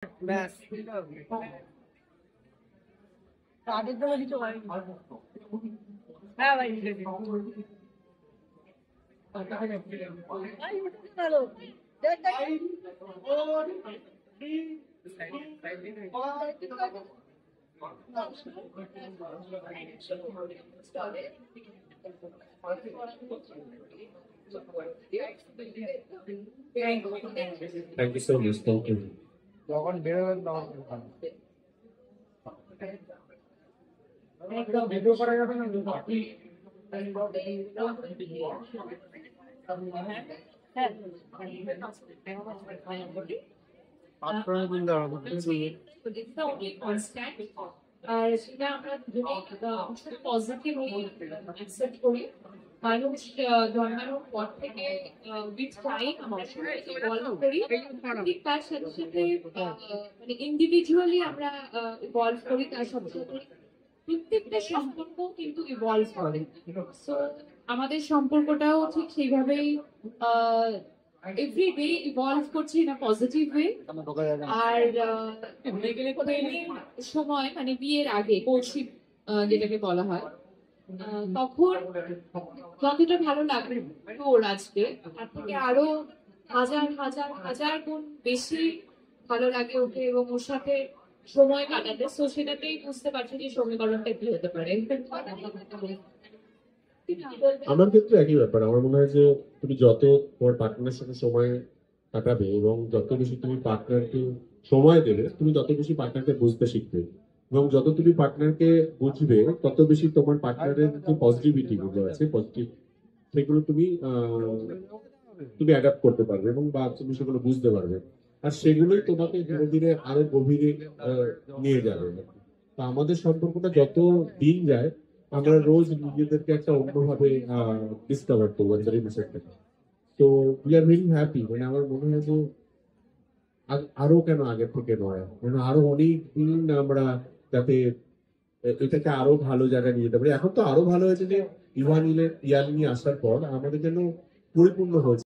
ব্যাস তাদের জন্য কিছু হয়নি। হ্যাঁ ভাই ভালো Thank you so much. Thank you. যখন বেরোবেন তখন ভিডিও করা যাবে না। আর সেটা আমরা পজিটিভ অ্যাকসেপ্ট করি। মানুষ জন্মানোর পর থেকে উইথ টাইম আমরা ইভলভ করি, ঠিক তার সাথে সাথে মানে ইন্ডিভিজুয়ালি আমরা ইভলভ করি, তার সাথে সাথে প্রত্যেকটা সম্পর্ক কিন্তু ইভলভ করে। সো আমাদের সম্পর্কটাও ঠিক সেইভাবেই এভরিডে ইভলভ করছে ইন আ পজিটিভ ওয়ে। আর সময় মানে বিয়ের আগে কোর্টশিপ যেটাকে বলা হয়, তখন যতটা ভালো লাগবে ওর আজকে তার থেকে আরো হাজার হাজার হাজার গুণ বেশি ভালো লাগে ওকে এবং ওর সাথে সময় কাটাতে। তো সেটাতেই বুঝতে পারছি যে সমীকরণটা কি হতে পারে। আমার ক্ষেত্রে একই ব্যাপার। আমার মনে হয় যে তুমি যত তোমার পার্টনারের সাথে সময় কাটাবে এবং যত বেশি তুমি পার্টনারকে সময় দেবে, তুমি তত বেশি পার্টনারকে বুঝতে শিখবে এবং যত তুমি পার্টনারকে বুঝবে তত বেশি তোমার পার্টনারের যে পজিটিভিটি গুলো আছে, পজিটিভ সেগুলো তুমি অ্যাডাপ্ট করতে পারবে এবং বা তুমি সেগুলো বুঝতে পারবে, আর সেগুলোই তোমাকে ধীরে ধীরে আরো গভীরে নিয়ে যাবে। তো আমাদের সম্পর্কটা যত দিন যায় আমরা রোজ নিজেদেরকে একটা অন্যভাবে ডিসকভার করবো রিলেশনটাকে। তো উই আর ভেরি হ্যাপি। মানে আমার মনে হয় যে আরো কেন আগের থেকে নয়, মানে আরো অনেক দিন আমরা যাতে এটাকে আরো ভালো জায়গায় নিয়ে যেতে পারি। এখন তো আরো ভালো হয়েছে যে ইয়ালিনী আসার পর আমাদের যেন পরিপূর্ণ হয়েছে।